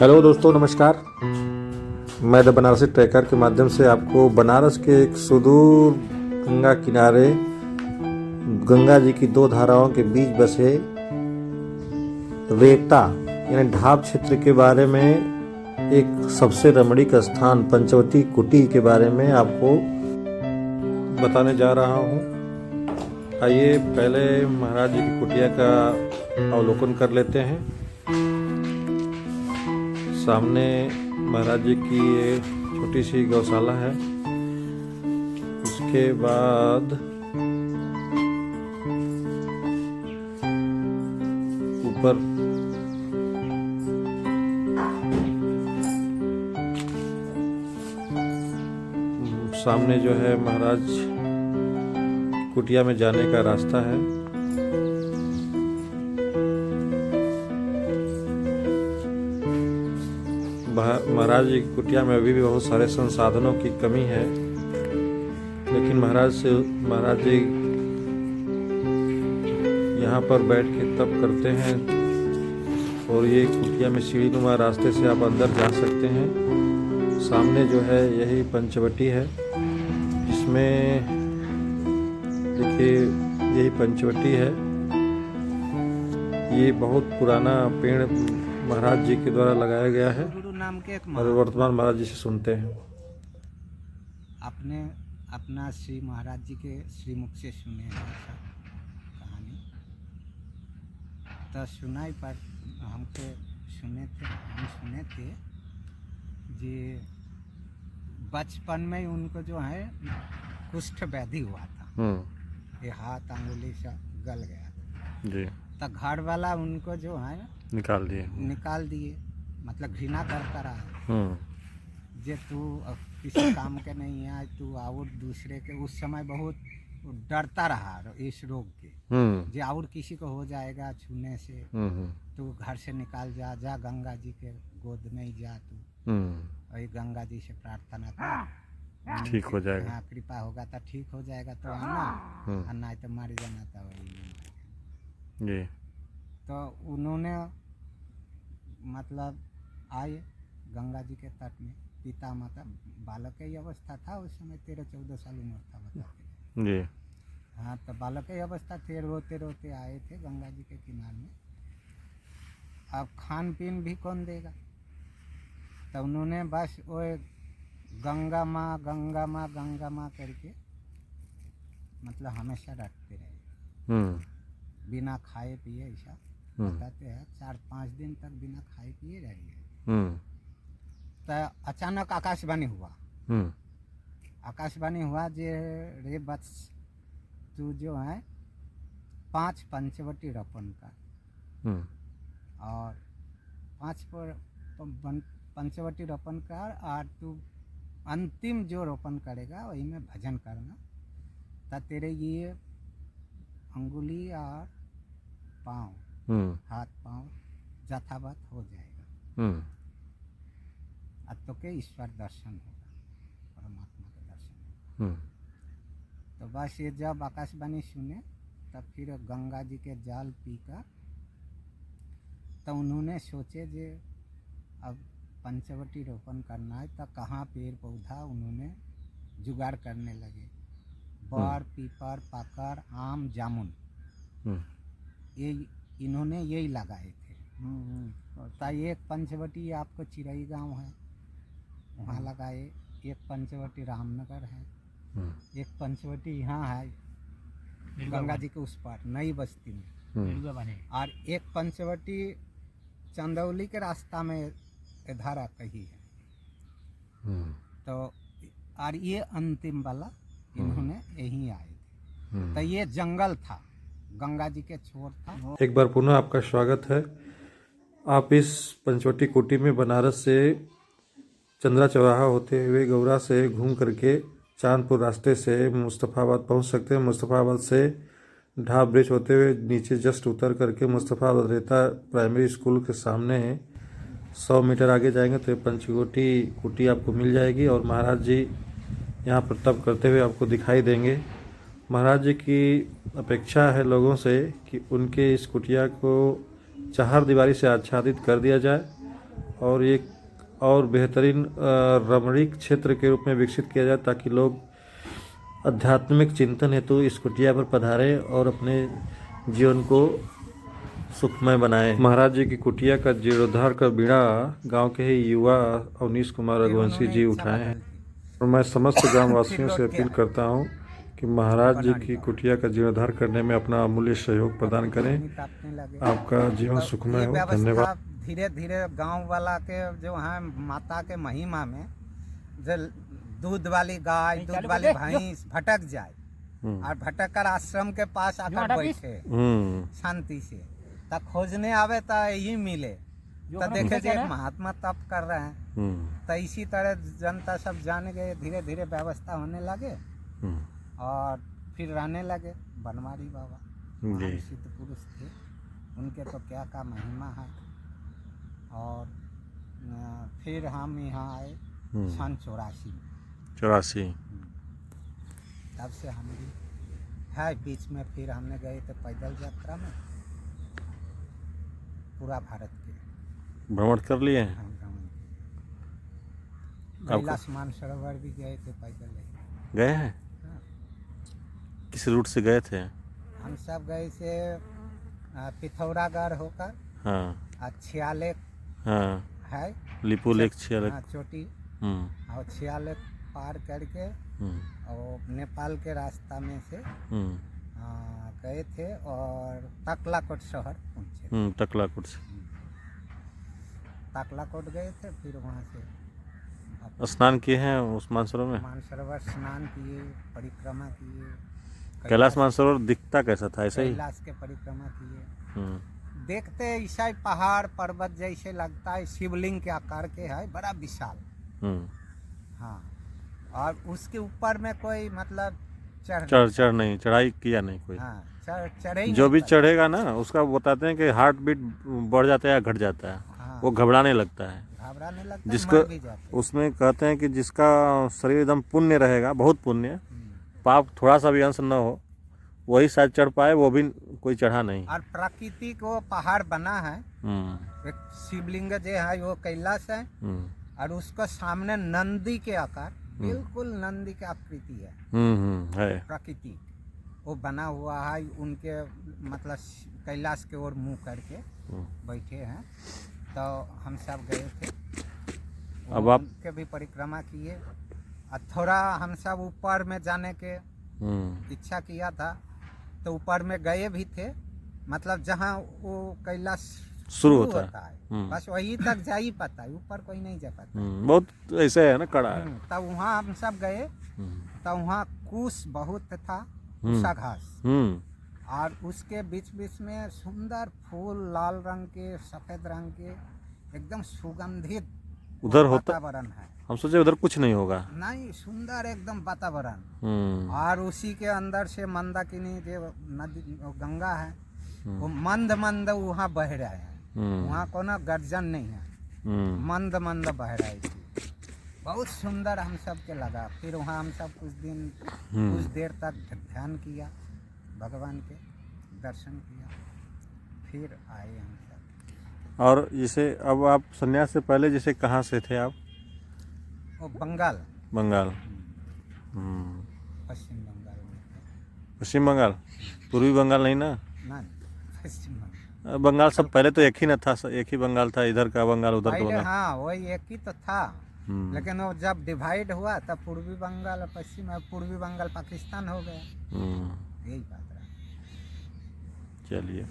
Hello दोस्तों, नमस्कार। मैं द बनारसी ट्रैकर के माध्यम से आपको बनारस के एक सुदूर गंगा किनारे गंगा जी की दो धाराओं के बीच बसे रेता यानी ढाब क्षेत्र के बारे में एक सबसे रमणीक स्थान पंचवटी कुटी के बारे में आपको बताने जा रहा हूँ। आइए पहले महाराज जी की कुटिया का अवलोकन कर लेते हैं। सामने महाराज जी की ये छोटी सी गौशाला है। उसके बाद ऊपर सामने जो है महाराज कुटिया में जाने का रास्ता है। महाराज जी की कुटिया में अभी भी बहुत सारे संसाधनों की कमी है, लेकिन महाराज जी यहाँ पर बैठ के तप करते हैं। और ये कुटिया में सीढ़ीनुमा रास्ते से आप अंदर जा सकते हैं। सामने जो है यही पंचवटी है, जिसमें देखिए यही पंचवटी है। ये बहुत पुराना पेड़ महाराज जी के द्वारा लगाया गया है और वर्तमान महाराज जी से सुनते हैं। आपने अपना श्री महाराज जी के श्रीमुख से सुने हैं कहानी, तो सुनाई पर हमको हम सुने थे जी। बचपन में उनको जो है कुष्ठ व्याधि हुआ था, ये हाथ अंगुली से गल गया था जी। तो घर वाला उनको जो है निकाल दिए, मतलब घृणा करता रहा जे तू किसी काम के नहीं है, तू और दूसरे के। उस समय बहुत डरता रहा इस रोग के, जे और किसी को हो जाएगा छूने से, तू घर से निकाल जा गंगा जी के गोद में ही जा तू, वही गंगा जी से प्रार्थना कर, ठीक हो जाएगा। हाँ, कृपा होगा तो ठीक हो जाएगा, तो आना नहीं तो मर जाना था वही जी। तो उन्होंने मतलब आए गंगा जी के तट में, पिता माता, बालक की अवस्था था उस समय, 13-14 साल उम्र था बताते जी। हाँ, तो बालक की अवस्था थे, रोते रोते आए थे गंगा जी के किनारे में। अब खान पीन भी कौन देगा, तो उन्होंने बस वो गंगा माँ गंगा माँ गंगा माँ करके मतलब हमेशा रटते रहे, बिना खाए पिए। ऐसा बताते हैं 4-5 दिन तक बिना खाए पिए रह गए। तो अचानक आकाशवाणी हुआ जे रे बत्स, तू जो है 5 पंचवटी रोपण कर, और 5 पंचवटी रोपण कर, और तू अंतिम जो रोपण करेगा वही में भजन करना, तो तेरे ये अंगुली और पाँव, हाथ पाँव यथावत हो जाएगा, अब तो के ईश्वर दर्शन होगा, परमात्मा का दर्शन होगा। तो बस ये जब आकाशवाणी सुने तब फिर गंगा जी के जल पीकर तो उन्होंने सोचे जे अब पंचवटी रोपण करना है, तो कहाँ पेड़ पौधा उन्होंने जुगाड़ करने लगे। बड़, पीपर, पाकर, आम, जामुन, ये इन्होंने यही लगाए थे। तो एक पंचवटी आपको चिरई गांव है, वहाँ लगाए। एक पंचवटी रामनगर है, एक पंचवटी यहाँ है गंगा जी के उस पार नई बस्ती में, और एक पंचवटी चंदौली के रास्ता में इधर कहीं है। तो और ये अंतिम वाला इन्होंने यहीं आए थे। तो ये जंगल था, गंगा जी के छोर था। एक बार पुनः आपका स्वागत है। आप इस पंचवटी कुटी में बनारस से चंद्रा चौराहा होते हुए गौरा से घूम करके चांदपुर रास्ते से मुस्तफ़ाबाद पहुंच सकते हैं। मुस्तफ़ाबाद से ढाब ब्रिज होते हुए नीचे जस्ट उतर करके मुस्तफ़ाबाद रेता प्राइमरी स्कूल के सामने 100 मीटर आगे जाएंगे तो पंचवटी कुटी आपको मिल जाएगी। और महाराज जी यहाँ पर तप करते हुए आपको दिखाई देंगे। महाराज जी की अपेक्षा है लोगों से कि उनके इस कुटिया को चार दीवारी से आच्छादित कर दिया जाए और एक और बेहतरीन रमणीक क्षेत्र के रूप में विकसित किया जाए, ताकि लोग आध्यात्मिक चिंतन हेतु इस कुटिया पर पधारें और अपने जीवन को सुखमय बनाएं। महाराज जी की कुटिया का जीर्णोद्धार का बीड़ा गांव के ही युवा अवनीश कुमार रघुवंशी जी उठाए हैं, और मैं समस्त ग्रामवासियों से अपील करता हूं कि महाराज जी की कुटिया का जीर्णोद्धार करने में अपना अमूल्य सहयोग प्रदान करें। आपका जीवन सुखमय हो। धन्यवाद। धीरे धीरे गांव वाला के जो है माता के महिमा में जो दूध वाली गाय, दूध वाली भैंस भटक जाए और भटक कर आश्रम के पास आकर बैठे शांति से, तब खोजने आवे तो यही मिले, तो देखे जो एक महात्मा तप कर रहे हैं। तो इसी तरह जनता सब जान गए, धीरे धीरे व्यवस्था होने लगे और फिर रहने लगे। बनवारी बाबा सिद्ध पुरुष थे, उनके तो क्या का महिमा है। और फिर हम यहाँ आए सन 84 तब से हम भी है। बीच में फिर हमने गए थे पैदल यात्रा में, पूरा भारत के भ्रमण कर लिए हैं। कैलाश मानसरोवर भी गए थे पैदल। गए हैं? किस रूट से गए थे? हम सब गए थे पिथौरागढ़ होकर, हाँ, छियालेक, हाँ, है लिपू लेक, छियालेक, हाँ, चोटी, और छियालेक पार करके और नेपाल के रास्ता में से गए थे और तकलाकोट शहर पहुँचे। तकलाकोट से तकलाकोट गए थे, फिर वहाँ से स्नान किए हैं उस मानसरोवर में? मानसरोवर स्नान किए, परिक्रमा किए। कैलाश मानसरोवर दिखता कैसा था? ऐसा ही कैलाश के परिक्रमा किए। देखते ऐसा पहाड़ पर्वत जैसे लगता है, शिवलिंग के आकार के है, बड़ा विशाल। हाँ, और उसके ऊपर में कोई मतलब चढ़ नहीं, चढ़ाई किया नहीं कोई। हाँ, चढ़े जो भी चढ़ेगा ना उसका बताते हैं कि हार्ट बीट बढ़ जाता है या घट जाता है। हाँ, वो घबराने लगता है, जिसको उसमें कहते हैं कि जिसका शरीर एकदम पुण्य रहेगा, बहुत पुण्य, पाप थोड़ा सा भी अंश न हो, वही शायद चढ़ पाए, वो भी कोई चढ़ा नहीं। और प्रकृति को पहाड़ बना है, एक शिवलिंग जो है वो कैलाश है, और उसका सामने नंदी के आकार, बिल्कुल नंदी की आकृति है प्रकृति, वो बना हुआ है। उनके मतलब कैलाश के ओर मुंह करके बैठे हैं। तो हम सब गए थे, अब आप के भी परिक्रमा किए, और थोड़ा हम सब ऊपर में जाने के इच्छा किया था, तो ऊपर में गए भी थे, मतलब जहाँ वो कैलाश शुरू होता है, बस वही तक जा ही पाता है, ऊपर कोई नहीं जा पाता। बहुत ऐसे है ना, कड़ा है। तब वहाँ हम सब गए, तब वहाँ कुश बहुत था, कुशा घास, और उसके बीच बीच में सुंदर फूल, लाल रंग के, सफेद रंग के, एकदम सुगंधित उधर होता वातावरण है। हम सोचे उधर कुछ नहीं होगा, नहीं, सुंदर एकदम वातावरण। और उसी के अंदर से मंदाकिनी जो नदी गंगा है, वो मंद मंद वहाँ बह रहा है, वहाँ कोनो गर्जन नहीं है, मंद मंद बह रहा है। बहुत सुंदर हम सब के लगा। फिर वहाँ हम सब कुछ देर तक ध्यान किया, भगवान के दर्शन किया, फिर आए हम सब। और जैसे अब आप संन्यास से पहले जैसे कहाँ से थे आप? वो बंगाल। पश्चिम बंगाल में। पश्चिम बंगाल, पूर्वी बंगाल नहीं ना? नहीं, पश्चिम बंगाल। बंगाल सब पहले तो एक ही न था, एक ही बंगाल था, इधर का बंगाल उधर का बंगाल। हाँ, वही एक ही तो था, लेकिन वो जब डिवाइड हुआ तब पूर्वी बंगाल और पश्चिम, पूर्वी बंगाल पाकिस्तान हो गया। यही बात रहा। चलिए।